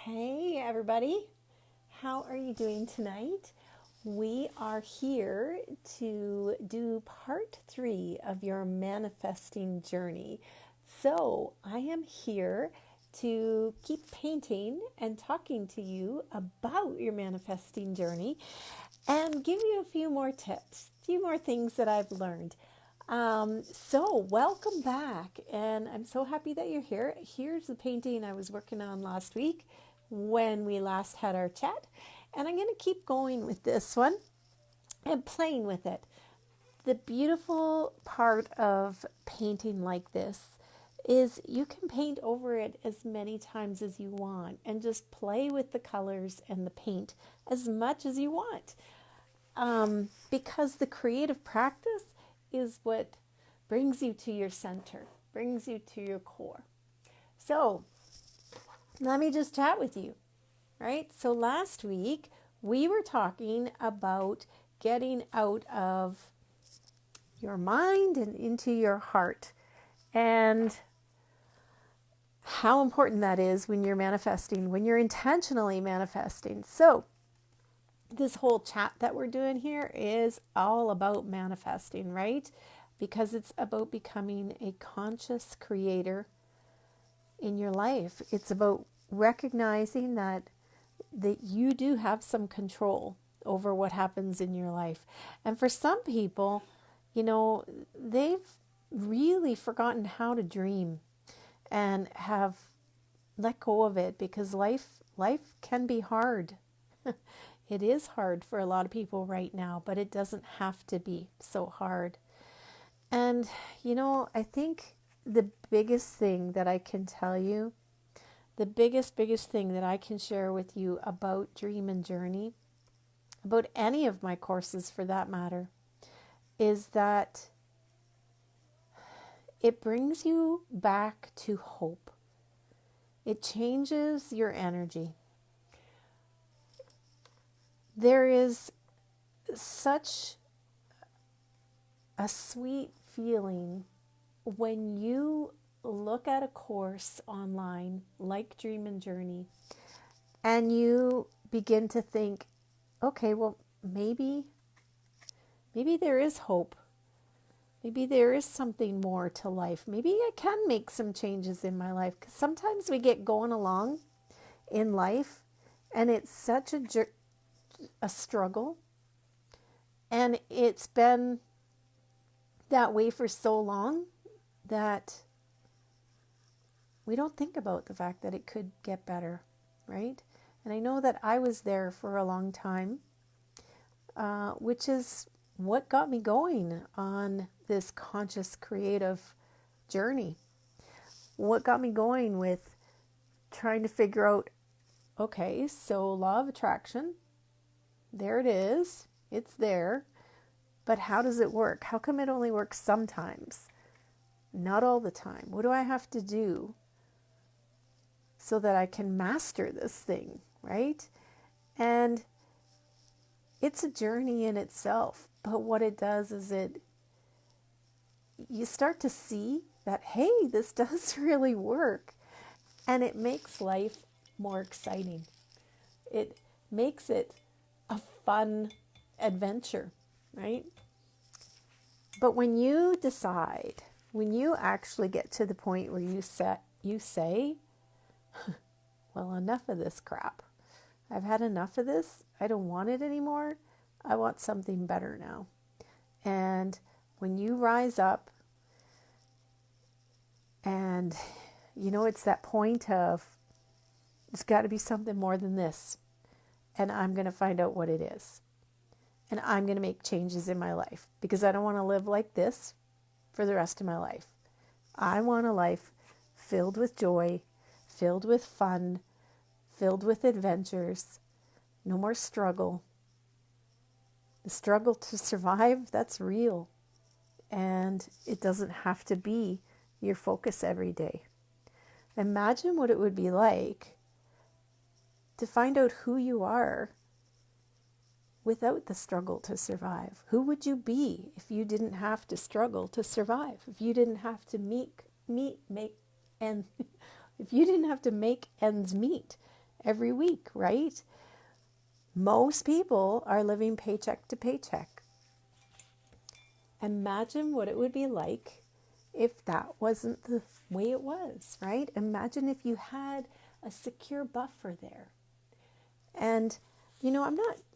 Hey, everybody. How are you doing tonight? We are here to do part 3 of your manifesting journey. So, I am here to keep painting and talking to you about your manifesting journey and give you a few more tips, a few more things that I've learned. So welcome back, and I'm so happy that you're here. Here's the painting I was working on last week when we last had our chat, and I'm going to keep going with this one and playing with it. The beautiful part of painting like this is you can paint over it as many times as you want and just play with the colors and the paint as much as you want. Because the creative practice is what brings you to your center, brings you to your core. So let me just chat with you, right? So last week we were talking about getting out of your mind and into your heart and how important that is when you're manifesting, when you're intentionally manifesting. So this whole chat that we're doing here is all about manifesting, right? Because it's about becoming a conscious creator in your life. It's about recognizing that you do have some control over what happens in your life. And for some people, they've really forgotten how to dream and have let go of it because life can be hard. It is hard for a lot of people right now, but it doesn't have to be so hard. And, I think the biggest thing that I can tell you, the biggest thing that I can share with you about Dream and Journey, about any of my courses for that matter, is that it brings you back to hope. It changes your energy. There is such a sweet feeling when you look at a course online like Dream and Journey and you begin to think, okay, well, maybe there is hope. Maybe there is something more to life. Maybe I can make some changes in my life. Because sometimes we get going along in life and it's such a struggle. And it's been that way for so long that we don't think about the fact that it could get better, right? And I know that I was there for a long time, which is what got me going on this conscious creative journey. What got me going with trying to figure out, okay, so law of attraction, there it is, it's there, but how does it work? How come it only works sometimes? Not all the time. What do I have to do so that I can master this thing, right? And it's a journey in itself, but what it does is you start to see that, hey, this does really work, and it makes life more exciting. It makes it a fun adventure, right? But when you decide, when you actually get to the point where you say, well, enough of this crap. I've had enough of this. I don't want it anymore. I want something better now. And when you rise up and, it's that point of, it's got to be something more than this. And I'm going to find out what it is. And I'm going to make changes in my life because I don't want to live like this for the rest of my life. I want a life filled with joy, filled with fun, filled with adventures, no more struggle. The struggle to survive, that's real. And it doesn't have to be your focus every day. Imagine what it would be like to find out who you are without the struggle to survive. Who would you be if you didn't have to struggle to survive? If you didn't have to if you didn't have to make ends meet every week, right? Most people are living paycheck to paycheck. Imagine what it would be like if that wasn't the way it was, right? Imagine if you had a secure buffer there. And,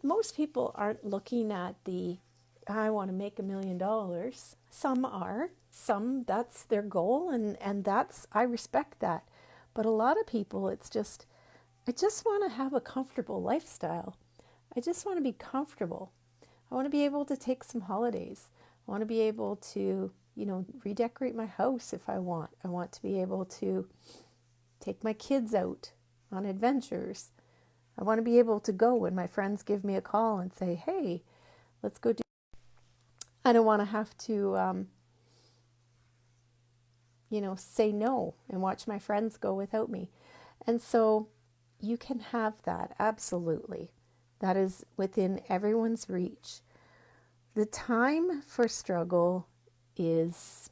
most people aren't looking at I want to make $1 million. Some are, that's their goal, and I respect that. But a lot of people, it's just, I just want to have a comfortable lifestyle. I just want to be comfortable. I want to be able to take some holidays. I want to be able to, redecorate my house if I want. I want to be able to take my kids out on adventures. I want to be able to go when my friends give me a call and say, hey, let's go do. I don't want to have to, say no and watch my friends go without me. And so you can have that, absolutely. That is within everyone's reach. The time for struggle is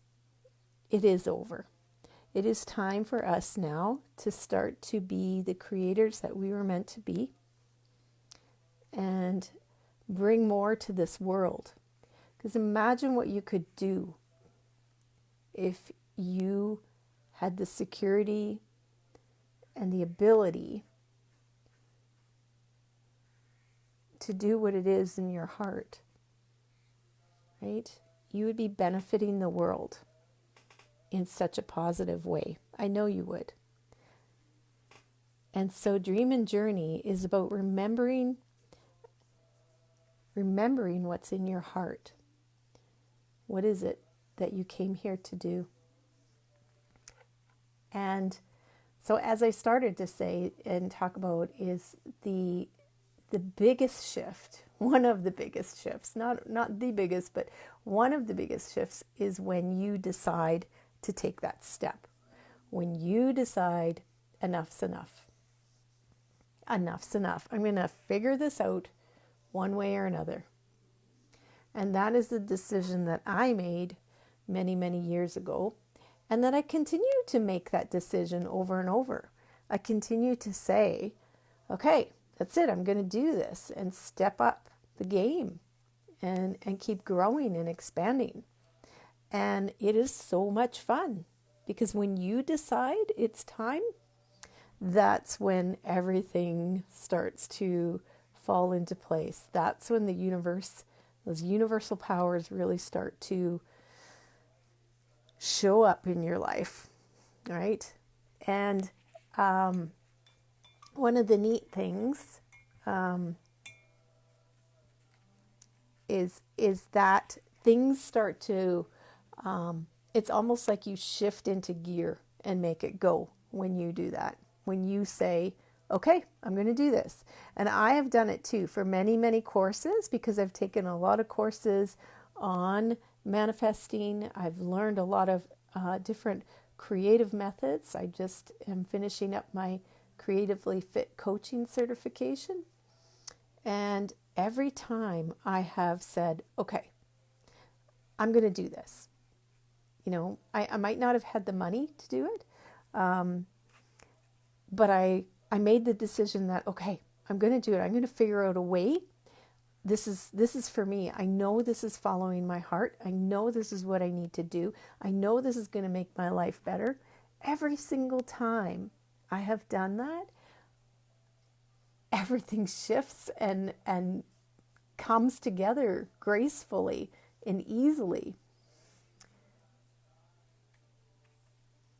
over. It is time for us now to start to be the creators that we were meant to be and bring more to this world. Because imagine what you could do if you had the security and the ability to do what it is in your heart, right? You would be benefiting the world in such a positive way. I know you would. And so Dream and Journey is about remembering what's in your heart. What is it that you came here to do? And so as I started to say and talk about is the biggest shift, one of the biggest shifts, not the biggest, but one of the biggest shifts is when you decide to take that step. When you decide enough's enough. Enough's enough. I'm going to figure this out one way or another. And that is the decision that I made many, many years ago, and that I continue to make that decision over and over. I continue to say, okay, that's it. I'm going to do this and step up the game and keep growing and expanding. And it is so much fun because when you decide it's time, that's when everything starts to fall into place. That's when the universe, those universal powers really start to show up in your life, right? And one of the neat things is that things start to, it's almost like you shift into gear and make it go when you do that. When you say, okay, I'm going to do this. And I have done it too for many, many courses because I've taken a lot of courses on manifesting. I've learned a lot of different creative methods. I just am finishing up my Creatively Fit coaching certification. And every time I have said, okay, I'm going to do this. I might not have had the money to do it, but I made the decision that, okay, I'm going to do it. I'm going to figure out a way. This is for me. I know this is following my heart. I know this is what I need to do. I know this is going to make my life better. Every single time I have done that, everything shifts and comes together gracefully and easily.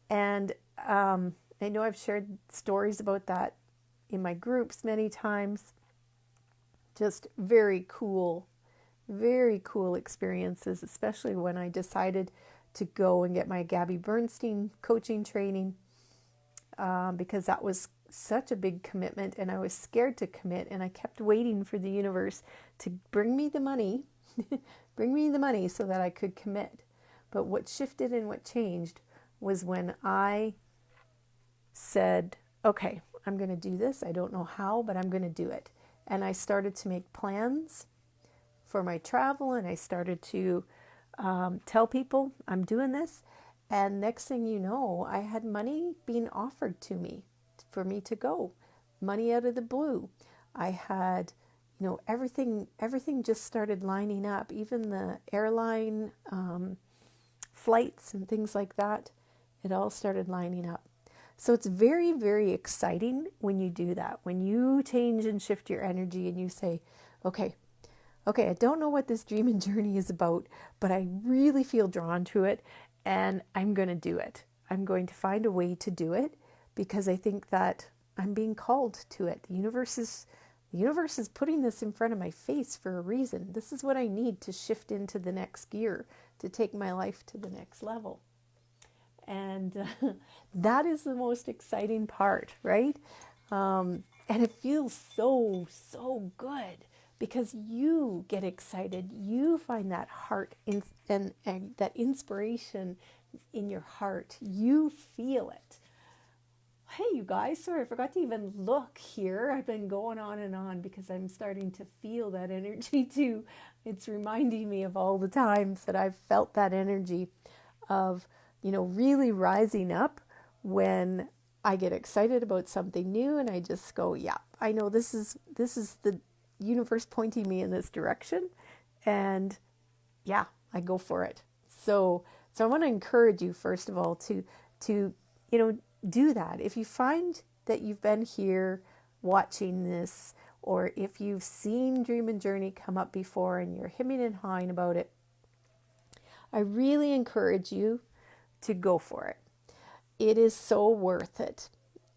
And I know I've shared stories about that in my groups many times. Just very cool experiences, especially when I decided to go and get my Gabby Bernstein coaching training, because that was such a big commitment and I was scared to commit, and I kept waiting for the universe to bring me the money, so that I could commit. But what shifted and what changed was when I said, okay, I'm going to do this. I don't know how, but I'm going to do it. And I started to make plans for my travel, and I started to tell people I'm doing this. And next thing you know, I had money being offered to me for me to go. money out of the blue. I had, everything just started lining up. Even the airline flights and things like that, it all started lining up. So it's very, very exciting when you do that, when you change and shift your energy and you say, okay, I don't know what this dream and journey is about, but I really feel drawn to it and I'm going to do it. I'm going to find a way to do it because I think that I'm being called to it. The universe is putting this in front of my face for a reason. This is what I need to shift into the next gear, to take my life to the next level. And that is the most exciting part, right? And it feels so, so good because you get excited. You find that heart and that inspiration in your heart. You feel it. Hey, you guys, sorry, I forgot to even look here. I've been going on and on because I'm starting to feel that energy too. It's reminding me of all the times that I've felt that energy of, really rising up when I get excited about something new and I just go, yeah, I know this is the universe pointing me in this direction. And yeah, I go for it. So I want to encourage you, first of all, to do that. If you find that you've been here watching this, or if you've seen Dream and Journey come up before and you're hemming and hawing about it, I really encourage you to go for it. It is so worth it.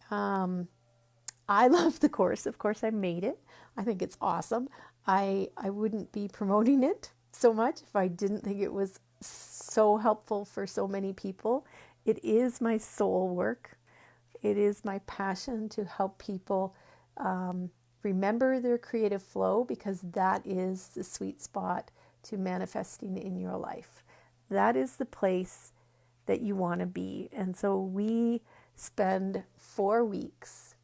I love the course. Of course, I made it. I think it's awesome. I wouldn't be promoting it so much if I didn't think it was so helpful for so many people. It is my soul work. It is my passion to help people remember their creative flow, because that is the sweet spot to manifesting in your life. That is the place that you want to be. And so we spend 4 weeks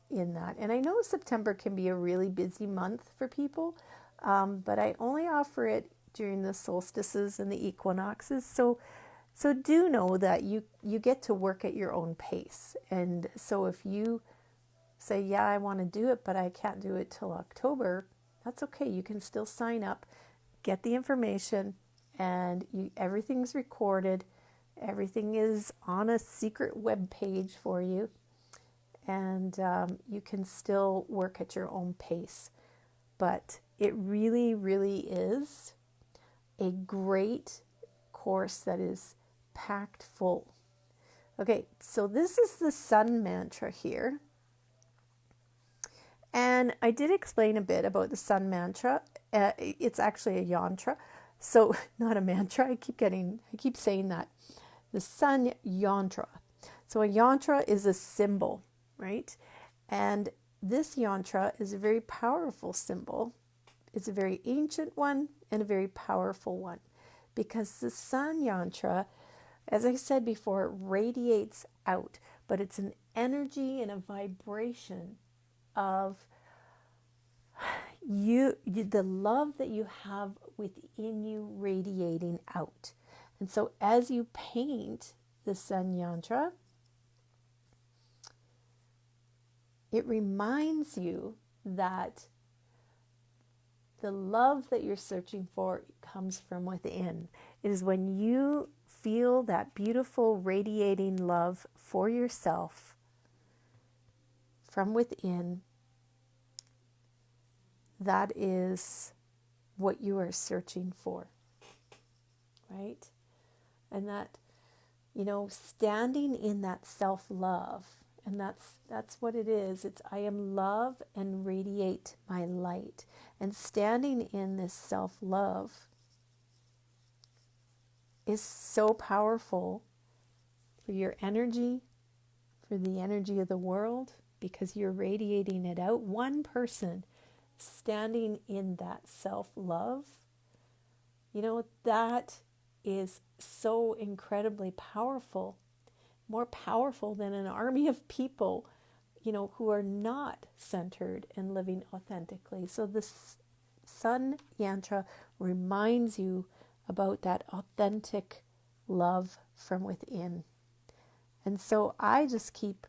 in that. And I know September can be a really busy month for people, but I only offer it during the solstices and the equinoxes. So do know that you get to work at your own pace. And so if you say, yeah, I want to do it, but I can't do it till October, that's okay. You can still sign up, get the information, and everything's recorded. Everything is on a secret web page for you, and you can still work at your own pace. But it really, really is a great course that is packed full. Okay, so this is the sun mantra here. And I did explain a bit about the sun mantra. It's actually a yantra. So not a mantra. I keep saying that. The sun yantra. So a yantra is a symbol, right? And this yantra is a very powerful symbol. It's a very ancient one and a very powerful one, because the sun yantra, as I said before, it radiates out, but it's an energy and a vibration of the love that you have within you radiating out. And so as you paint the sun yantra, it reminds you that the love that you're searching for comes from within. It is when you feel that beautiful radiating love for yourself from within, that is what you are searching for, right? And that, standing in that self-love, and that's what it is. It's I am love and radiate my light. And standing in this self-love is so powerful for your energy, for the energy of the world, because you're radiating it out. One person standing in that self-love, that is so incredibly powerful, more powerful than an army of people, who are not centered and living authentically. So this sun yantra reminds you about that authentic love from within. And so I just keep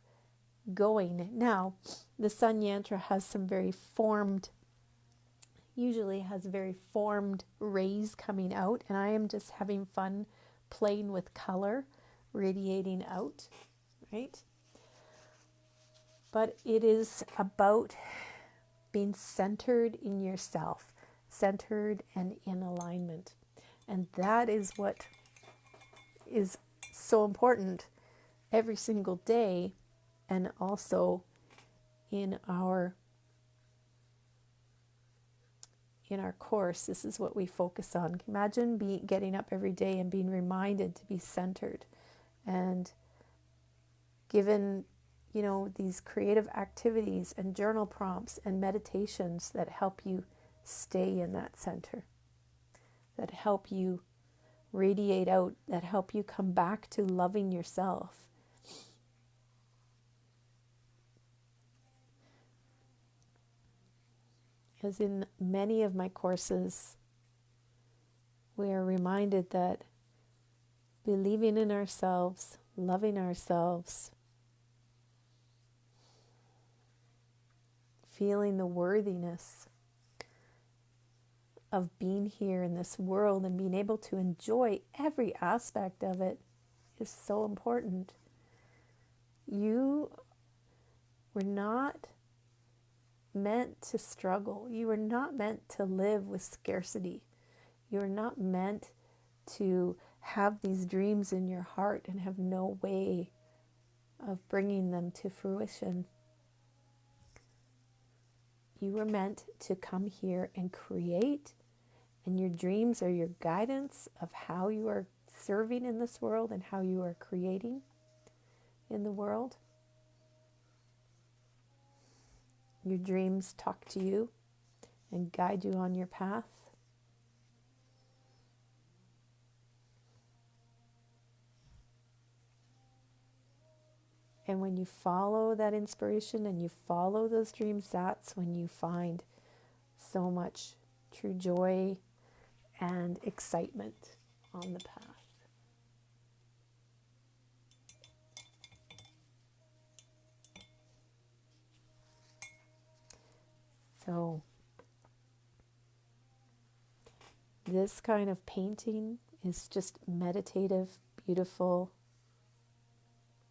going. Now, the Sun Yantra has some very formed, usually has very formed rays coming out, and I am just having fun playing with color radiating out, right? But it is about being centered in yourself, centered and in alignment. And that is what is so important every single day, and also in our course. This is what we focus on. Imagine getting up every day and being reminded to be centered, and given these creative activities and journal prompts and meditations that help you stay in that center, that help you radiate out, that help you come back to loving yourself. As in many of my courses, we are reminded that believing in ourselves, loving ourselves, feeling the worthiness of being here in this world and being able to enjoy every aspect of it is so important. You were not meant to struggle. You were not meant to live with scarcity. You are not meant to have these dreams in your heart and have no way of bringing them to fruition. You were meant to come here and create, and your dreams are your guidance of how you are serving in this world and how you are creating in the world. Your dreams talk to you and guide you on your path. And when you follow that inspiration and you follow those dreams, that's when you find so much true joy and excitement on the path. So this kind of painting is just meditative, beautiful,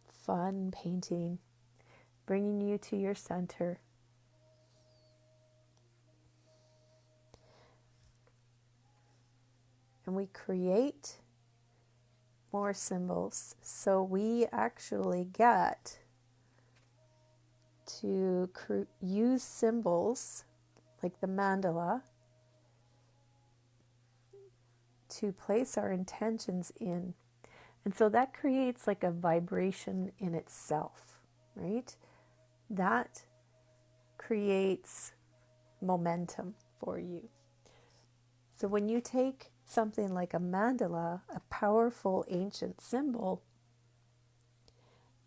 fun painting, bringing you to your center. And we create more symbols. So we actually get to use symbols like the mandala to place our intentions in. And so that creates like a vibration in itself, right? That creates momentum for you. So when you take something like a mandala, a powerful ancient symbol,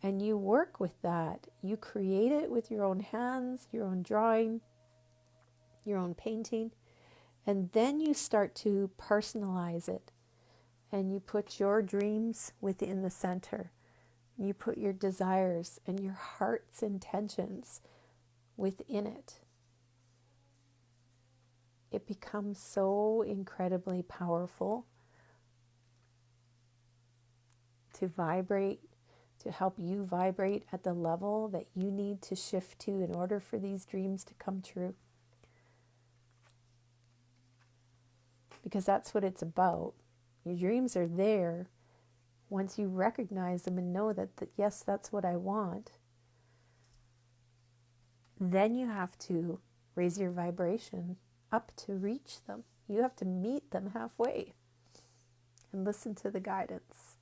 and you work with that, you create it with your own hands, your own drawing, your own painting, and then you start to personalize it. And you put your dreams within the center. You put your desires and your heart's intentions within it. It becomes so incredibly powerful to vibrate, to help you vibrate at the level that you need to shift to in order for these dreams to come true. Because that's what it's about. Your dreams are there once you recognize them and know that yes, that's what I want. Then you have to raise your vibration up to reach them. You have to meet them halfway and listen to the guidance.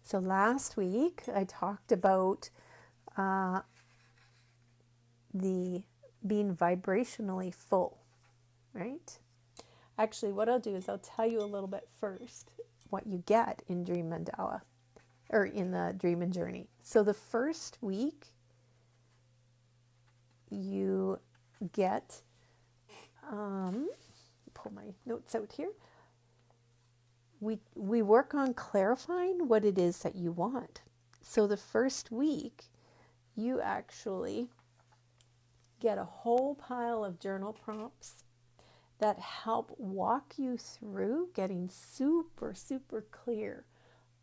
So last week I talked about the being vibrationally full, right? Actually, what I'll do is I'll tell you a little bit first what you get in Dream Mandala, or in the Dream and Journey. So the first week you get pull my notes out here. We work on clarifying what it is that you want. So the first week, you actually get a whole pile of journal prompts that help walk you through getting super, super clear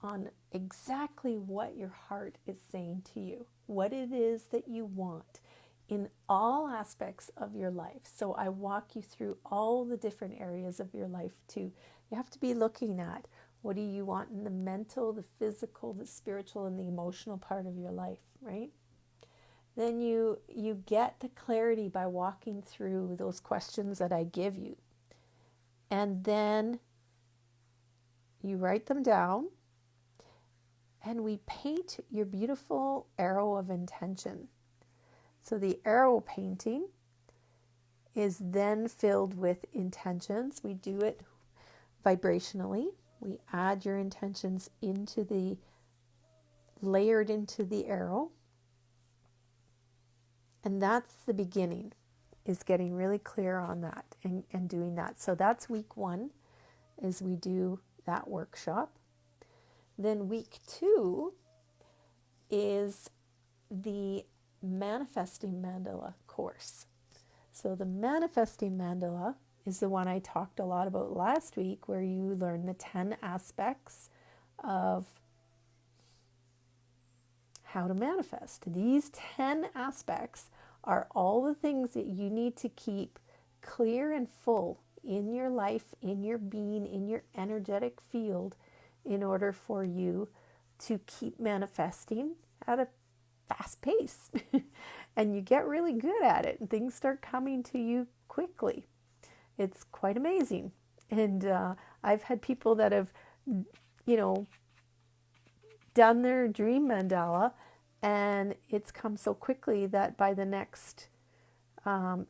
on exactly what your heart is saying to you, what it is that you want in all aspects of your life. So I walk you through all the different areas of your life too. You have to be looking at what do you want in the mental, the physical, the spiritual, and the emotional part of your life, right? Then you get the clarity by walking through those questions that I give you. And then you write them down and we paint your beautiful arrow of intention. So the arrow painting is then filled with intentions. We do it vibrationally. We add your intentions layered into the arrow. And that's the beginning, is getting really clear on that and doing that. So that's week 1, is we do that workshop. Then week 2 is the Manifesting Mandala course. So the Manifesting Mandala is the one I talked a lot about last week, where you learn the 10 aspects of how to manifest. These 10 aspects are all the things that you need to keep clear and full in your life, in your being, in your energetic field, in order for you to keep manifesting at a fast pace. And you get really good at it and things start coming to you quickly. It's quite amazing. And I've had people that have, done their dream mandala, and it's come so quickly that by the next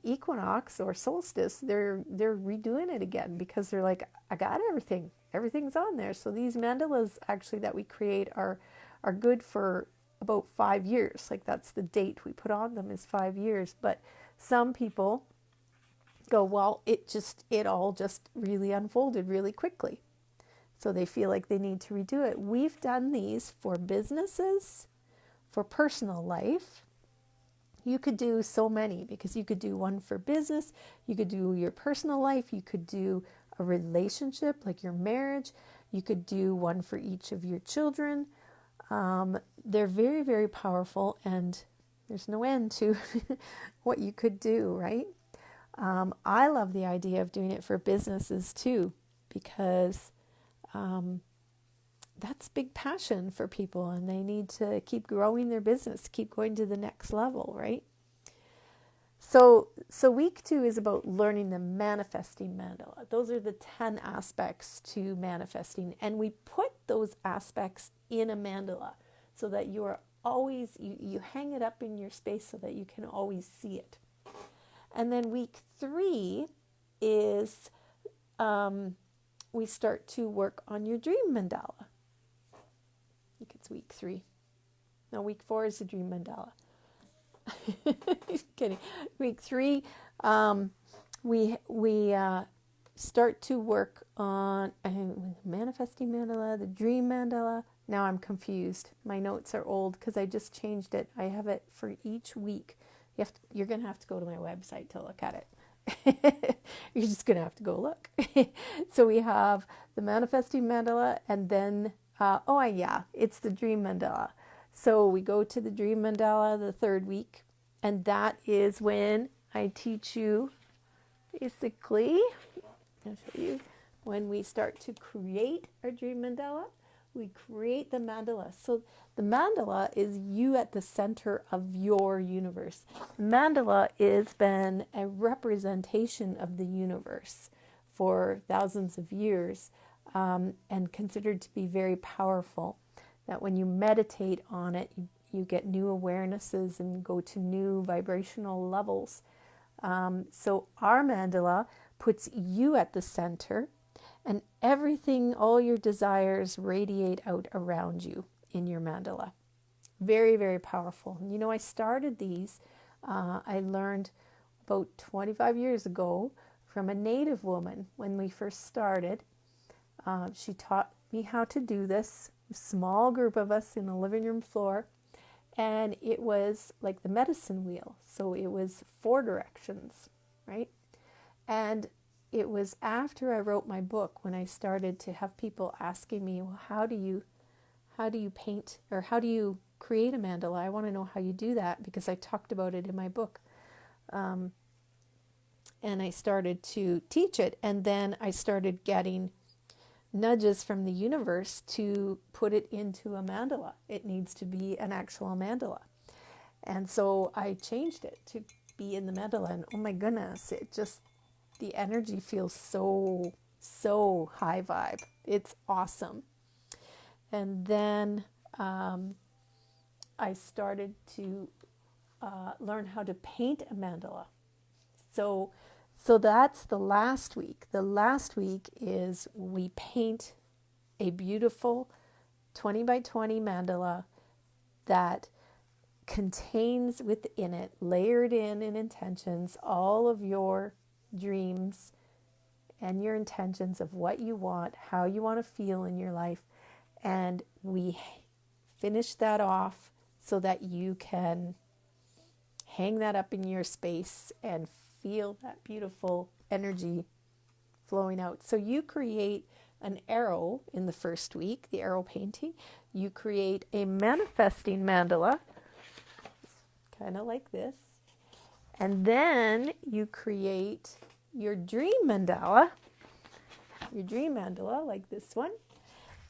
equinox or solstice, they're redoing it again, because they're like, I got everything. Everything's on there. So these mandalas actually that we create are good for about 5 years. Like, that's the date we put on them, is 5 years. But some people go, well, it all just really unfolded really quickly. So they feel like they need to redo it. We've done these for businesses, for personal life. You could do so many, because you could do one for business, you could do your personal life, you could do a relationship like your marriage, you could do one for each of your children. They're very, very powerful, and there's no end to what you could do, right? I love the idea of doing it for businesses too, because that's big passion for people, and they need to keep growing their business, keep going to the next level, right? So week 2 is about learning the Manifesting Mandala. Those are the 10 aspects to manifesting, and we put those aspects in a mandala so that you are always, you hang it up in your space so that you can always see it. And then week 3 is we start to work on your dream mandala. I think it's week 3. No, week 4 is the dream mandala. Just kidding. Week 3, we start to work on Manifesting Mandala, the Dream Mandala. Now I'm confused. My notes are old because I just changed it. I have it for each week. You're going to have to go to my website to look at it. You're just going to have to go look. So we have the Manifesting Mandala, and then, it's the Dream Mandala. So we go to the Dream Mandala the 3rd week, and that is when I teach you, basically, I'll show you, when we start to create our Dream Mandala, we create the mandala. So the mandala is you at the center of your universe. Mandala has been a representation of the universe for thousands of years, and considered to be very powerful. That when you meditate on it, you get new awarenesses and go to new vibrational levels. So our mandala puts you at the center, and everything, all your desires radiate out around you in your mandala. Very, very powerful. And I started these, I learned about 25 years ago from a native woman when we first started. She taught me how to do this, a small group of us in the living room floor, and it was like the medicine wheel. So it was 4 directions, right? And it was after I wrote my book when I started to have people asking me, well, how do you paint, or how do you create a mandala? I want to know how you do that, because I talked about it in my book. And I started to teach it, and then I started getting nudges from the universe to put it into a mandala. It needs to be an actual mandala. And so I changed it to be in the mandala, and oh my goodness, it just, the energy feels so high vibe. It's awesome. And then I started to learn how to paint a mandala. So that's the last week. The last week is we paint a beautiful 20 by 20 mandala that contains within it, layered in intentions, all of your dreams and your intentions of what you want, how you want to feel in your life. And we finish that off so that you can hang that up in your space and feel that beautiful energy flowing out. So you create an arrow in the first week, the arrow painting. You create a manifesting mandala, kind of like this. And then you create your dream mandala like this one.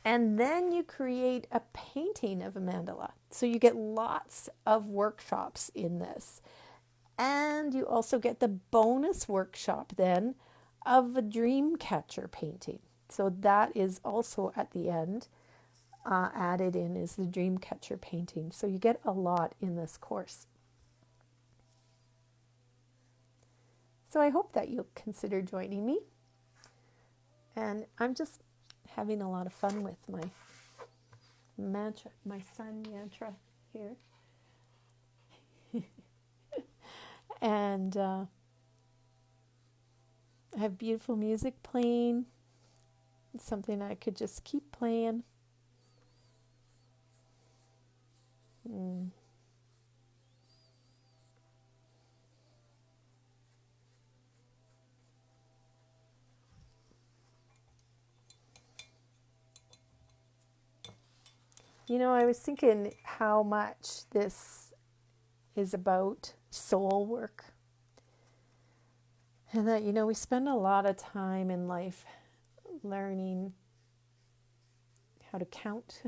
And then you create a painting of a mandala. So you get lots of workshops in this. And you also get the bonus workshop then of a dream catcher painting. So that is also at the end added in, is the dream catcher painting. So you get a lot in this course. So I hope that you'll consider joining me. And I'm just having a lot of fun with my mantra, my sun mantra here. And I have beautiful music playing. It's something I could just keep playing. You know, I was thinking how much this is about soul work. And that, you know, we spend a lot of time in life learning how to count.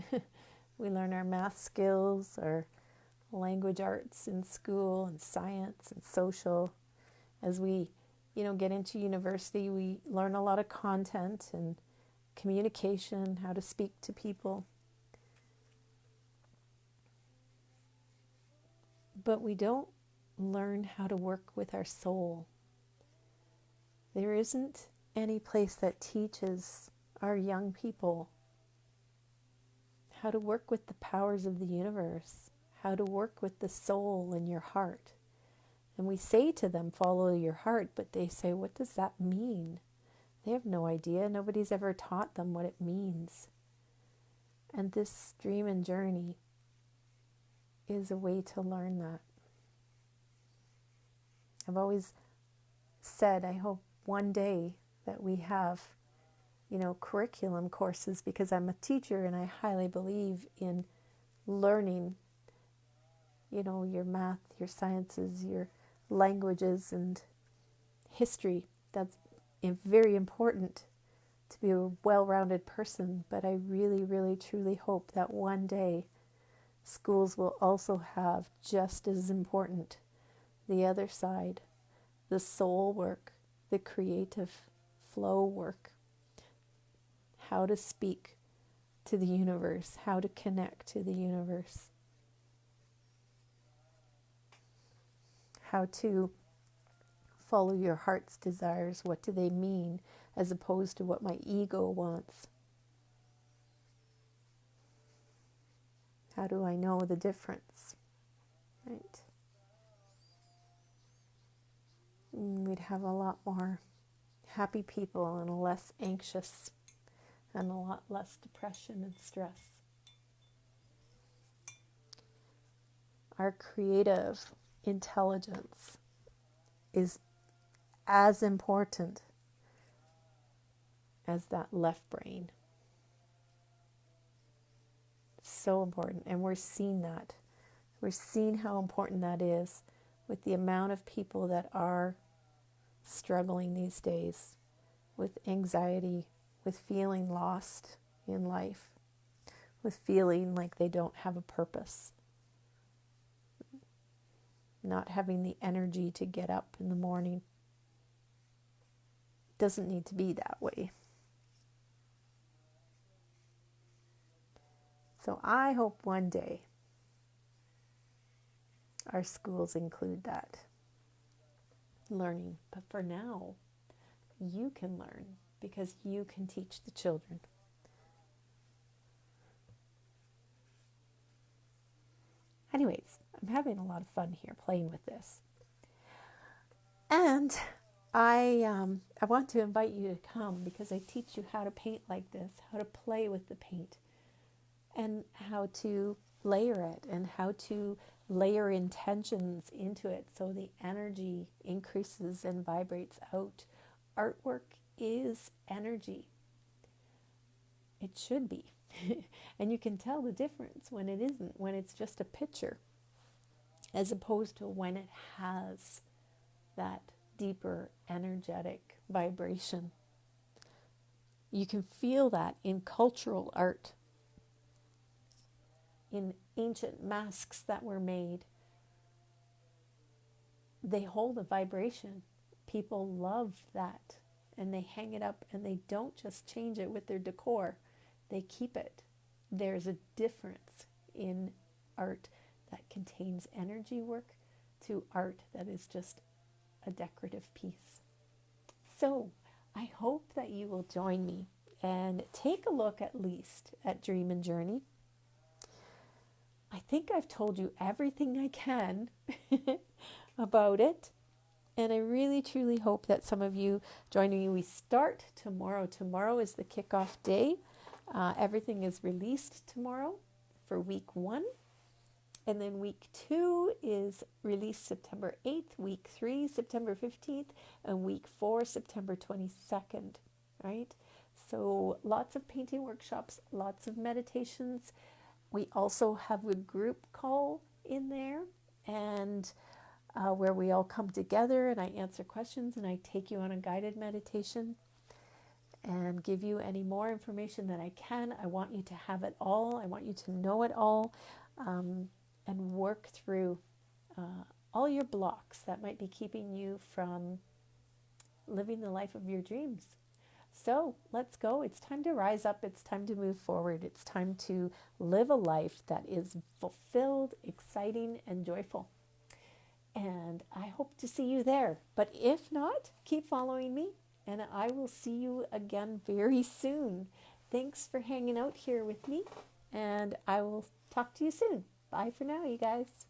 We learn our math skills, our language arts in school, and science and social. As we, you know, get into university, we learn a lot of content and communication, how to speak to people. But we don't learn how to work with our soul. There isn't any place that teaches our young people how to work with the powers of the universe, how to work with the soul in your heart. And we say to them, follow your heart, but they say, what does that mean? They have no idea. Nobody's ever taught them what it means. And this dream and journey is a way to learn that. I've always said, I hope one day that we have, you know, curriculum courses, because I'm a teacher and I highly believe in learning, you know, your math, your sciences, your languages and history. That's very important to be a well-rounded person. But I really, really, truly hope that one day schools will also have just as important the other side, the soul work, the creative flow work, how to speak to the universe, how to connect to the universe, how to follow your heart's desires. What do they mean, as opposed to what my ego wants? How do I know the difference? Right? We'd have a lot more happy people and less anxious and a lot less depression and stress. Our creative intelligence is as important as that left brain. So important. And we're seeing that. We're seeing how important that is with the amount of people that are struggling these days with anxiety, with feeling lost in life, with feeling like they don't have a purpose, not having the energy to get up in the morning. It doesn't need to be that way. So I hope one day our schools include that learning. But for now, you can learn because you can teach the children. Anyways, I'm having a lot of fun here playing with this. And I want to invite you to come because I teach you how to paint like this, how to play with the paint, and how to layer it, and how to layer intentions into it so the energy increases and vibrates out. Artwork is energy. It should be. And you can tell the difference when it isn't, when it's just a picture, as opposed to when it has that deeper energetic vibration. You can feel that in cultural art, in ancient masks that were made. They hold a vibration. People love that, and they hang it up, and they don't just change it with their decor. They keep it. There's a difference in art that contains energy work to art that is just a decorative piece. So I hope that you will join me and take a look at least at Dream and Journey. I think I've told you everything I can about it. And I really, truly hope that some of you join me. We start tomorrow. Tomorrow is the kickoff day. Everything is released tomorrow for week 1. And then week 2 is released September 8th, week 3, September 15th, and week 4, September 22nd, right? So lots of painting workshops, lots of meditations. We also have a group call in there, and where we all come together and I answer questions and I take you on a guided meditation and give you any more information that I can. I want you to have it all. I want you to know it all, and work through all your blocks that might be keeping you from living the life of your dreams. So let's go. It's time to rise up. It's time to move forward. It's time to live a life that is fulfilled, exciting, and joyful. And I hope to see you there. But if not, keep following me, and I will see you again very soon. Thanks for hanging out here with me, and I will talk to you soon. Bye for now, you guys.